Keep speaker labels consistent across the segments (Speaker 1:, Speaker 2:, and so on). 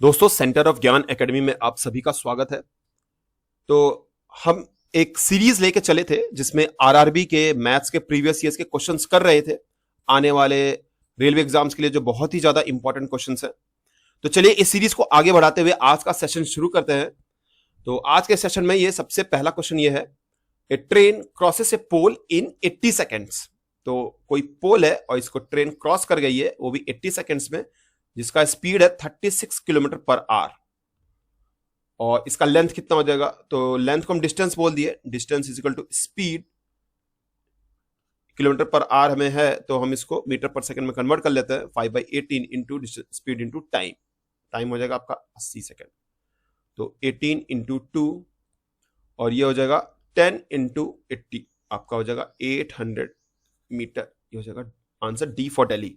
Speaker 1: दोस्तों, centre of ज्ञान academy में आप सभी का स्वागत है। तो हम एक सीरीज लेके चले थे जिसमें आरआरबी के मैथ्स के प्रीवियस ईयर्स के क्वेश्चंस कर रहे थे आने वाले रेलवे एग्जाम्स के लिए, जो बहुत ही ज्यादा इंपॉर्टेंट क्वेश्चंस हैं। तो चलिए इस सीरीज को आगे बढ़ाते हुए आज का सेशन शुरू करते हैं। तो आज के सेशन में ये सबसे पहला क्वेश्चन ये है, a train crosses A pole in 80 seconds. तो कोई पोल है और इसको ट्रेन क्रॉस कर गई है, वो भी 80 सेकेंड्स में, जिसका स्पीड है 36 किलोमीटर पर आवर। और इसका लेंथ कितना हो जाएगा? तो लेंथ को हम डिस्टेंस बोल दिए, distance is equal to speed, kilometre per hour हमें है तो हम इसको मीटर पर सेकंड में कन्वर्ट कर लेते हैं। 5/18 into speed into time, time हो जाएगा आपका 80 सेकंड। तो 18 इंटू 2 और ये हो जाएगा 10 इंटू 80, आपका हो जाएगा 800 मीटर। ये हो जाएगा answer D for Delhi.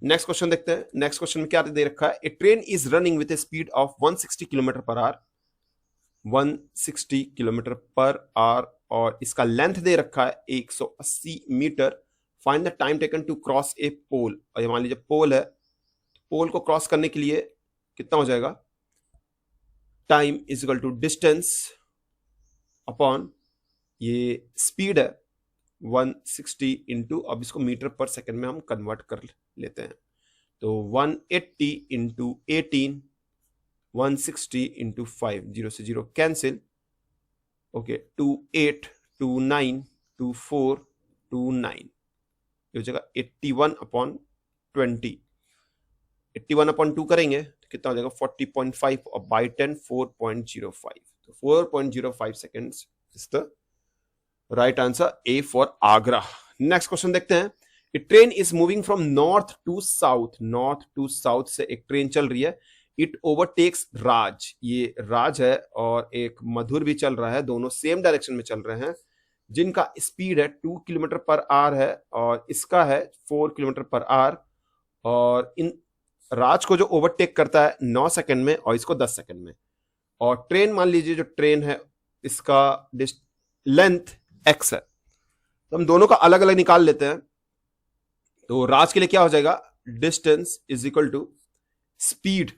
Speaker 1: Next question देखते हैं। नेक्स्ट क्वेश्चन में क्या दे रखा है? A train is running with a speed of 160 kilometre per hour, 160 kilometre per hour, और इसका लेंथ दे रखा है 180 metre. Find the time taken to cross a pole. और ये मान लीजिए पोल है, पोल को क्रॉस करने के लिए कितना हो जाएगा? Time is equal to distance upon ये स्पीड है 160 इंटू, अब इसको मीटर पर सेकंड में हम कन्वर्ट कर लेते हैं। तो 180 इंटू 18, 160 इंटू 5, 0 से 0 कैंसिल। ओके, 28, 29, 24, 29, ये हो जाएगा 81/20। 81/2 करेंगे तो कितना हो जाएगा? 40.5 और बाई 10 4.05। तो 4.05 seconds is the right answer, A for Agra. Next question देखते हैं। A train is moving from north to south, north to south से एक ट्रेन चल रही है। इट ओवरटेक्स राज, ये राज है और एक मधुर भी चल रहा है, दोनों सेम डायरेक्शन में चल रहे हैं, जिनका स्पीड है 2 किलोमीटर पर आवर है और इसका है 4 किलोमीटर पर आवर। और इन राज को जो ओवरटेक करता है 9 सेकंड में और इसको 10 सेकंड में। और ट्रेन, मान लीजिए जो ट्रेन है इसका लेंथ x है, तो हम दोनों का अलग अलग निकाल लेते हैं। तो राज के लिए क्या हो जाएगा? Distance is equal to speed,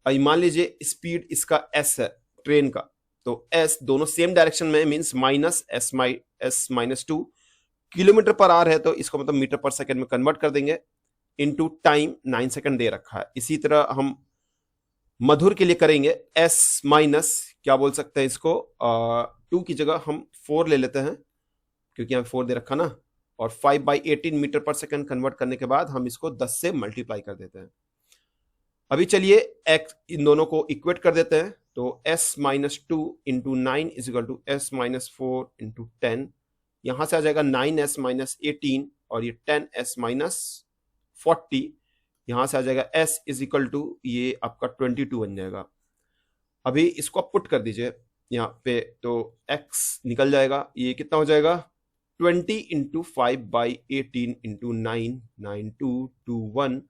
Speaker 1: मान लीजिए स्पीड इसका s है ट्रेन का, तो s दोनों सेम डायरेक्शन में means -s-2 kilometre per our है, तो इसको मतलब मीटर पर सेकंड में कन्वर्ट कर देंगे, इनटू टाइम 9 सेकंड दे रखा है। इसी तरह हम मधुर के लिए करेंगे, s माइनस क्या बोल सकते हैं इसको, 2 की जगह हम 4 ले लेते हैं क्योंकि यहाँ 4 दे रखा ना, और 5/18 मीटर पर सेकंड कन्वर्ट करने के बाद हम इसको 10 से मल्टीप्लाई कर देते हैं। अभी चलिए x इन दोनों को इक्वेट कर देते हैं। तो s-2 into 9 is equal to s-4 into 10, यहां से आ जाएगा 9s-18 और ये 10s-40, यहां से आ जाएगा s इज इक्वल टू ये आपका 22 बन जाएगा। अभी इसको आप पुट कर दीजिए यहाँ पे, तो x निकल जाएगा, ये कितना हो जाएगा? 20 इंटू 5/18 इंटू 9, 9221,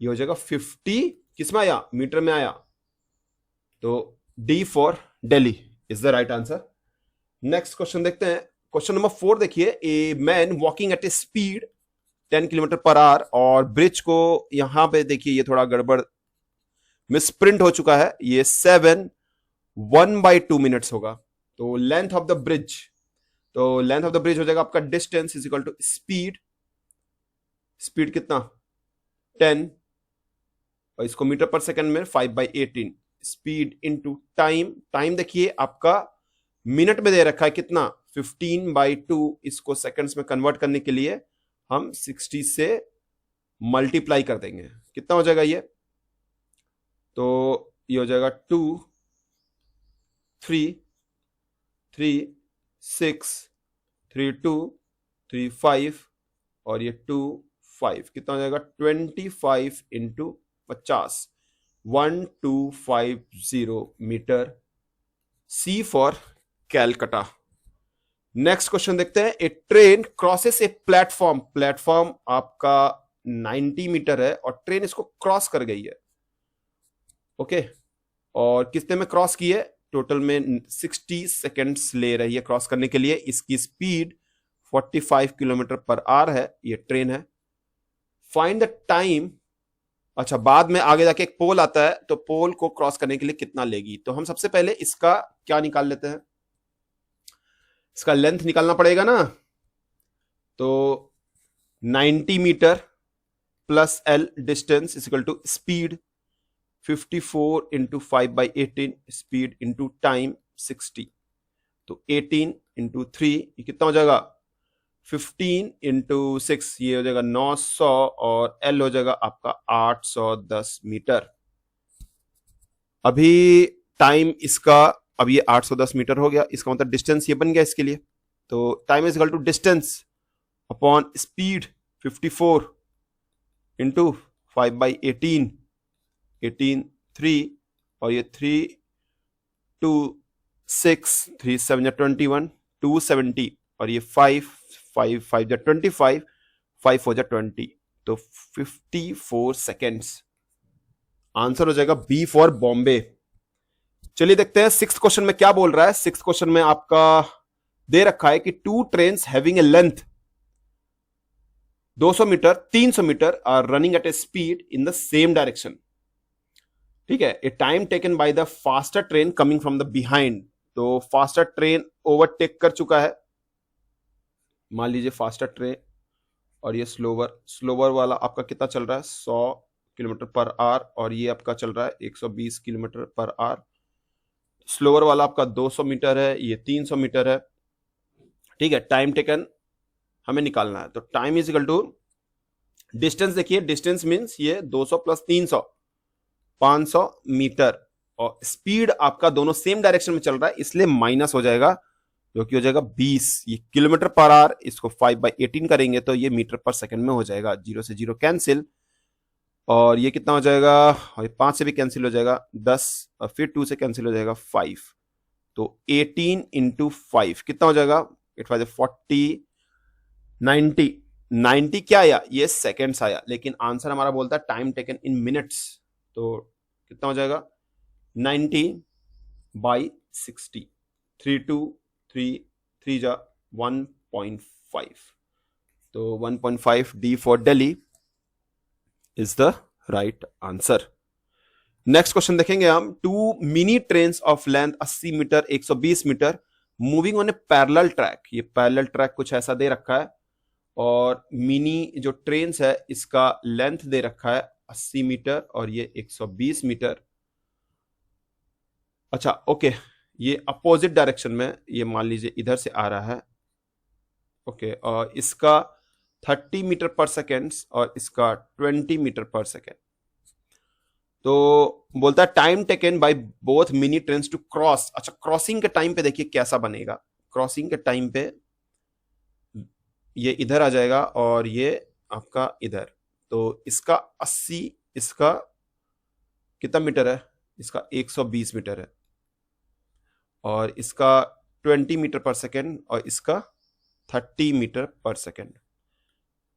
Speaker 1: ये हो जाएगा 50। किसमें आया? मीटर में आया। तो D for Delhi is the right answer. Next question देखते हैं। क्वेश्चन नंबर 4 देखिए। A man walking at a speed 10 kilometre per hour, और ब्रिज को यहां पे देखिए ये थोड़ा गड़बड़ मिसप्रिंट हो चुका है, ये 1/2 मिनट्स होगा। तो लेंथ ऑफ द ब्रिज, तो लेंथ ऑफ द ब्रिज हो जाएगा आपका distance is equal to speed, speed कितना? 10, और इसको मीटर पर सेकंड में 5/18, स्पीड इंटू टाइम, टाइम देखिए आपका मिनट में दे रखा है कितना? 15/2, इसको सेकंड्स में कन्वर्ट करने के लिए हम 60 से मल्टीप्लाई कर देंगे। कितना हो जाएगा ये? तो ये हो जाएगा 2, 3, 3, 6, 3, 2, 3, 5 और ये 2, 5, कितना हो जाएगा? 25 into 50, 1250 metre. C for Calcutta. Next question देखते हैं। A train crosses a platform, platform आपका 90 मीटर है और ट्रेन इसको क्रॉस कर गई है। ओके, और कितने में क्रॉस की है? टोटल में 60 सेकेंड्स ले रही है क्रॉस करने के लिए। इसकी स्पीड 45 किलोमीटर पर आवर है, ये ट्रेन है। फाइंड द टाइम अच्छा, बाद में आगे जाके एक पोल आता है, तो पोल को क्रॉस करने के लिए कितना लेगी, तो हम सबसे पहले इसका क्या निकाल लेते हैं, इसका लेंथ निकालना पड़ेगा ना। तो 90 metre plus L distance is equal to speed 54 into 5/18 speed into time 60। तो 18 इंटू 3 ये कितना हो जाएगा, 15 इंटू 6 ये हो जाएगा 900 और एल हो जाएगा आपका 810 मीटर। अभी टाइम इसका, अब ये 810 मीटर हो गया, इसका मतलब डिस्टेंस ये बन गया इसके लिए। तो time is equal to distance upon speed 54 into 5/18 18 3 और ये 3 2 6 3 7 21 270 और ये 5 5 5 25 5 4 20 तो 54 सेकेंड्स। आंसर हो जाएगा बी फॉर बॉम्बे। चलिए देखते हैं सिक्स क्वेश्चन में क्या बोल रहा है। सिक्स क्वेश्चन में आपका दे रखा है कि two trains having a length 200 metre 300 metre are running at a speed in the same direction. ठीक है, a time taken by the faster train coming from the behind. तो फास्टर ट्रेन ओवरटेक कर चुका है, मान लीजिए फास्टर ट्रेन, और ये स्लोवर वाला आपका कितना चल रहा है 100 किलोमीटर पर आवर और ये आपका चल रहा है 120 किलोमीटर पर आवर। स्लोवर वाला आपका 200 मीटर है, ये 300 मीटर है। ठीक है, टाइम टेकन हमें निकालना है। तो time is equal to distance, देखिए डिस्टेंस मींस ये 200 प्लस 300 500 मीटर और स्पीड आपका दोनों सेम डायरेक्शन में चल रहा है इसलिए माइनस हो जाएगा जो कि हो जाएगा 20। ये किलोमीटर पर आवर, इसको 5/18 करेंगे तो ये मीटर पर सेकंड में हो जाएगा। 0 से 0 कैंसिल और ये कितना हो जाएगा, और 5 से भी कैंसिल हो जाएगा 10 और फिर 2 से कैंसिल हो जाएगा 5। तो 18 इंटू 5 कितना हो जाएगा, इट वाज 40 90 क्या आया, ये सेकेंड्स आया, लेकिन आंसर हमारा बोलता है टाइम टेकन इन मिनट्स। तो कितना हो जाएगा 90/60 3 2 3 3 जा 1.5। तो 1.5 D for Delhi is the right answer. Next question देखेंगे हम। Two mini train of length 80 metre 120 metre moving on a parallel track. ये पैरेलल ट्रैक कुछ ऐसा दे रखा है और मिनी जो ट्रेन है इसका लेंथ दे रखा है 80 मीटर और ये 120 मीटर। अच्छा ओके, ये अपोजिट डायरेक्शन में, ये मान लीजिए इधर से आ रहा है। ओके, और इसका 30 मीटर पर सेकेंड और इसका 20 मीटर पर सेकेंड। तो बोलता है time taken by both mini train to cross. अच्छा, क्रॉसिंग के टाइम पे देखिए कैसा बनेगा। क्रॉसिंग के टाइम पे ये इधर आ जाएगा और ये आपका इधर। तो इसका 80, इसका कितना मीटर है, इसका 120 मीटर है और इसका 20 मीटर पर सेकेंड और इसका 30 मीटर पर सेकेंड।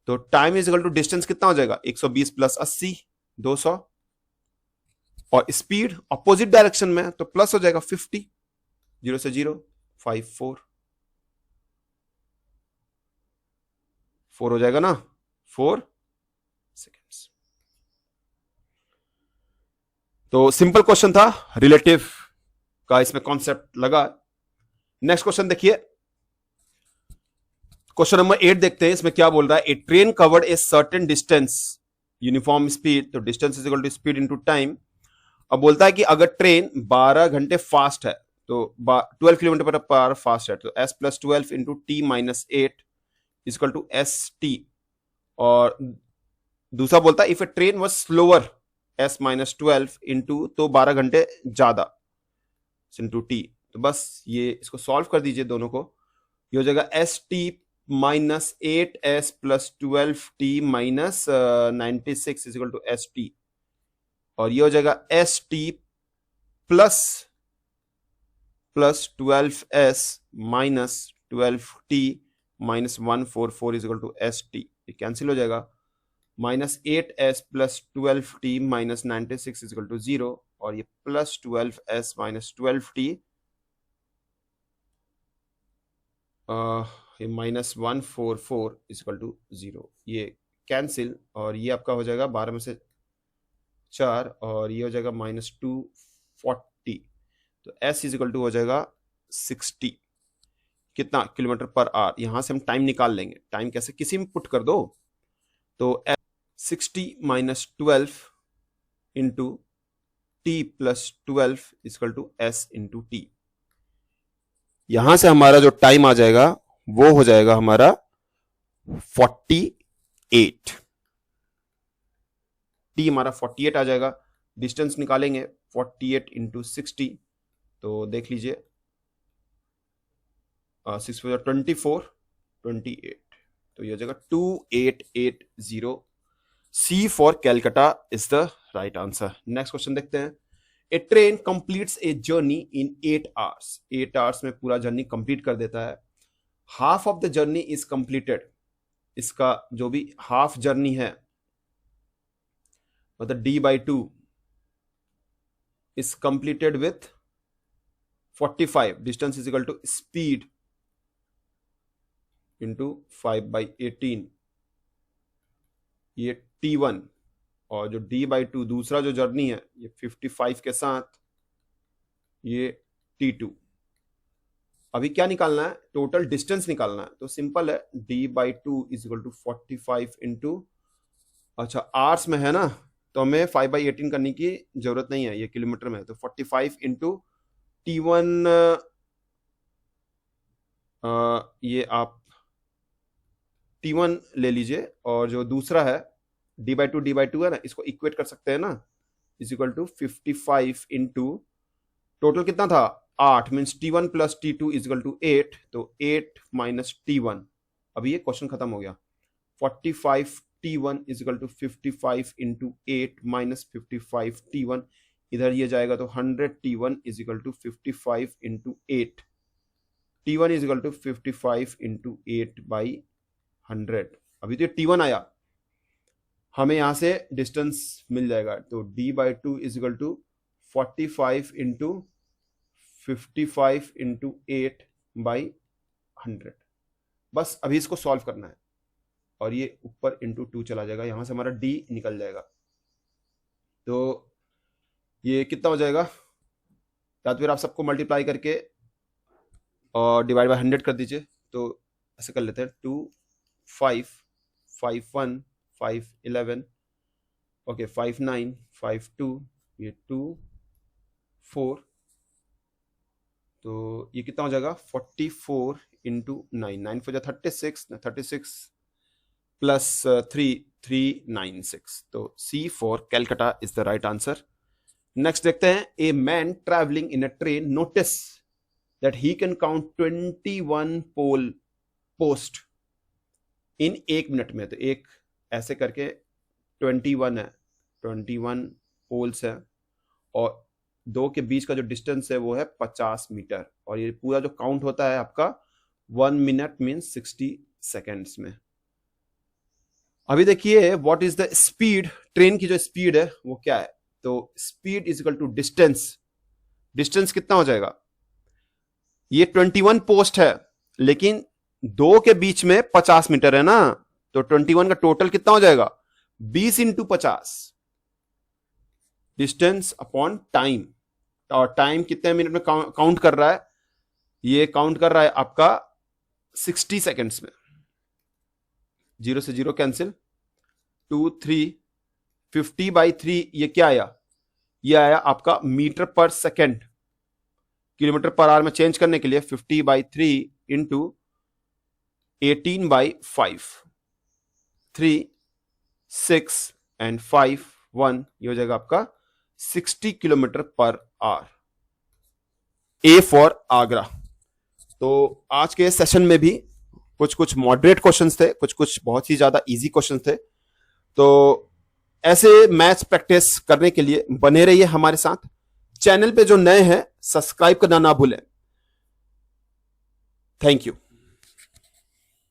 Speaker 1: तो time is equal to distance कितना हो जाएगा 120 प्लस 80 200 और स्पीड अपोजिट डायरेक्शन में तो प्लस हो जाएगा 50। 0 से 0 5 4 हो जाएगा ना 4 सेकेंड्स। तो सिंपल क्वेश्चन था, रिलेटिव का इसमें कॉन्सेप्ट लगा। नेक्स्ट क्वेश्चन देखिए, क्वेश्चन नंबर 8 देखते हैं। इसमें क्या बोल रहा है, a train covered a certain distance uniform speed. तो distance is equal to speed into time. अब बोलता है कि अगर ट्रेन 12 घंटे फास्ट है तो 12 किलोमीटर पर आवर फास्ट है तो s plus 12 into T minus 8 equal to S T. और दूसरा बोलता है if a train was slower s minus 12 into तो 12 घंटे ज्यादा इंटू टी। तो बस ये इसको सॉल्व कर दीजिए दोनों को। ये हो जाएगा S T minus 8s plus 12t minus 96 is equal to S T और ये हो जाएगा S T plus 12s minus 12t minus 144 is equal to S T. ये कैंसिल हो जाएगा। Minus 8s plus 12t minus 96 is equal to 0 और ये plus 12s minus 12t ये माइनस 144 इज इक्वल टू 0। ये कैंसिल और ये आपका हो जाएगा 12 में से 4 और ये हो जाएगा -240। तो s इज इक्वल टू हो जाएगा 60 कितना किलोमीटर पर आवर। यहां से हम टाइम निकाल लेंगे, टाइम कैसे किसी में पुट कर दो। तो 60 - 12 into t plus 12 equal to s into T. यहां से हमारा जो टाइम आ जाएगा वो हो जाएगा हमारा 48। t हमारा 48 आ जाएगा। डिस्टेंस निकालेंगे 48 इंटू 60, तो देख लीजिए 6 24 28, तो ये हो जाएगा 2880। C for Calcutta is the right answer. Next question देखते हैं। A train completes a journey in 8 hours. 8 hours में पूरा जर्नी कंप्लीट कर देता है। Half of the journey is completed. इसका जो भी हाफ जर्नी है मतलब d/2 is completed with 45। Distance is equal to speed into 5/18, ये t1। और जो d/2 दूसरा जो जर्नी है ये 55 के साथ ये t2। अभी क्या निकालना है, टोटल डिस्टेंस निकालना है। तो सिंपल है, d/2 is equal to 45 into, अच्छा आवर्स में है ना तो हमें 5/18 करने की जरूरत नहीं है, ये किलोमीटर में है। तो 45 इंटू t1, ये आप t1 ले लीजिए, और जो दूसरा है d/2 है ना, इसको इक्वेट कर सकते हैं ना, इज इक्वल टू 55 इंटू टोटल कितना था 8, means t1 plus t2 is equal to 8। तो 8 माइनस t1, अभी ये क्वेश्चन खत्म हो गया। 45 t1 is equal to 55 into 8 minus 55 t1, इधर ये जाएगा तो 100 t1 is equal to 55 into 8। t1 is equal to 55 into 8/100। अभी तो t1 आया, हमें यहां से डिस्टेंस मिल जाएगा। तो d/2 is equal to 45 into 55 into 8/100। बस अभी इसको सॉल्व करना है, और ये ऊपर इंटू 2 चला जाएगा, यहां से हमारा d निकल जाएगा। तो ये कितना हो जाएगा, या तो फिर आप सबको मल्टीप्लाई करके और डिवाइड बाय 100 कर दीजिए। तो ऐसे कर लेते हैं, 2 5 5 1 5 11, ओके 5 9 5 2, ये 2 4, तो ये कितना हो जाएगा 44 इंटू 9, 9 4 36, 36 प्लस 3 396। तो C for Calcutta is the right answer. Next देखते हैं। A man travelling in a train notice that he can count 21 pole post in 1 minute में। तो एक ऐसे करके 21 है, 21 पोल्स है, और दो के बीच का जो डिस्टेंस है वो है 50 मीटर, और ये पूरा जो काउंट होता है आपका 1 मिनट मीन्स 60 सेकेंड्स में। अभी देखिए what is the speed, train की जो स्पीड है वो क्या है। तो speed is equal to distance. Distance कितना हो जाएगा, ये 21 पोस्ट है लेकिन दो के बीच में 50 मीटर है ना, तो 21 का टोटल कितना हो जाएगा 20 इंटू 50 डिस्टेंस अपॉन टाइम। और टाइम कितने मिनट में काउंट कर रहा है, ये काउंट कर रहा है आपका 60 सेकेंड्स में। 0 से 0 कैंसिल, 2 3 50/3, ये क्या आया, ये आया आपका मीटर पर सेकेंड। किलोमीटर पर आवर में चेंज करने के लिए 50/3 इंटू 18/5, 3 6 एंड 5 1, ये हो जाएगा आपका 60 kilometre per our. A for Agra. तो आज के सेशन में भी कुछ कुछ मॉडरेट क्वेश्चंस थे, कुछ कुछ बहुत ही ज्यादा इजी क्वेश्चंस थे। तो ऐसे मैथ्स प्रैक्टिस करने के लिए बने रहिए हमारे साथ। चैनल पे जो नए हैं सब्सक्राइब करना ना भूलें। Thank you.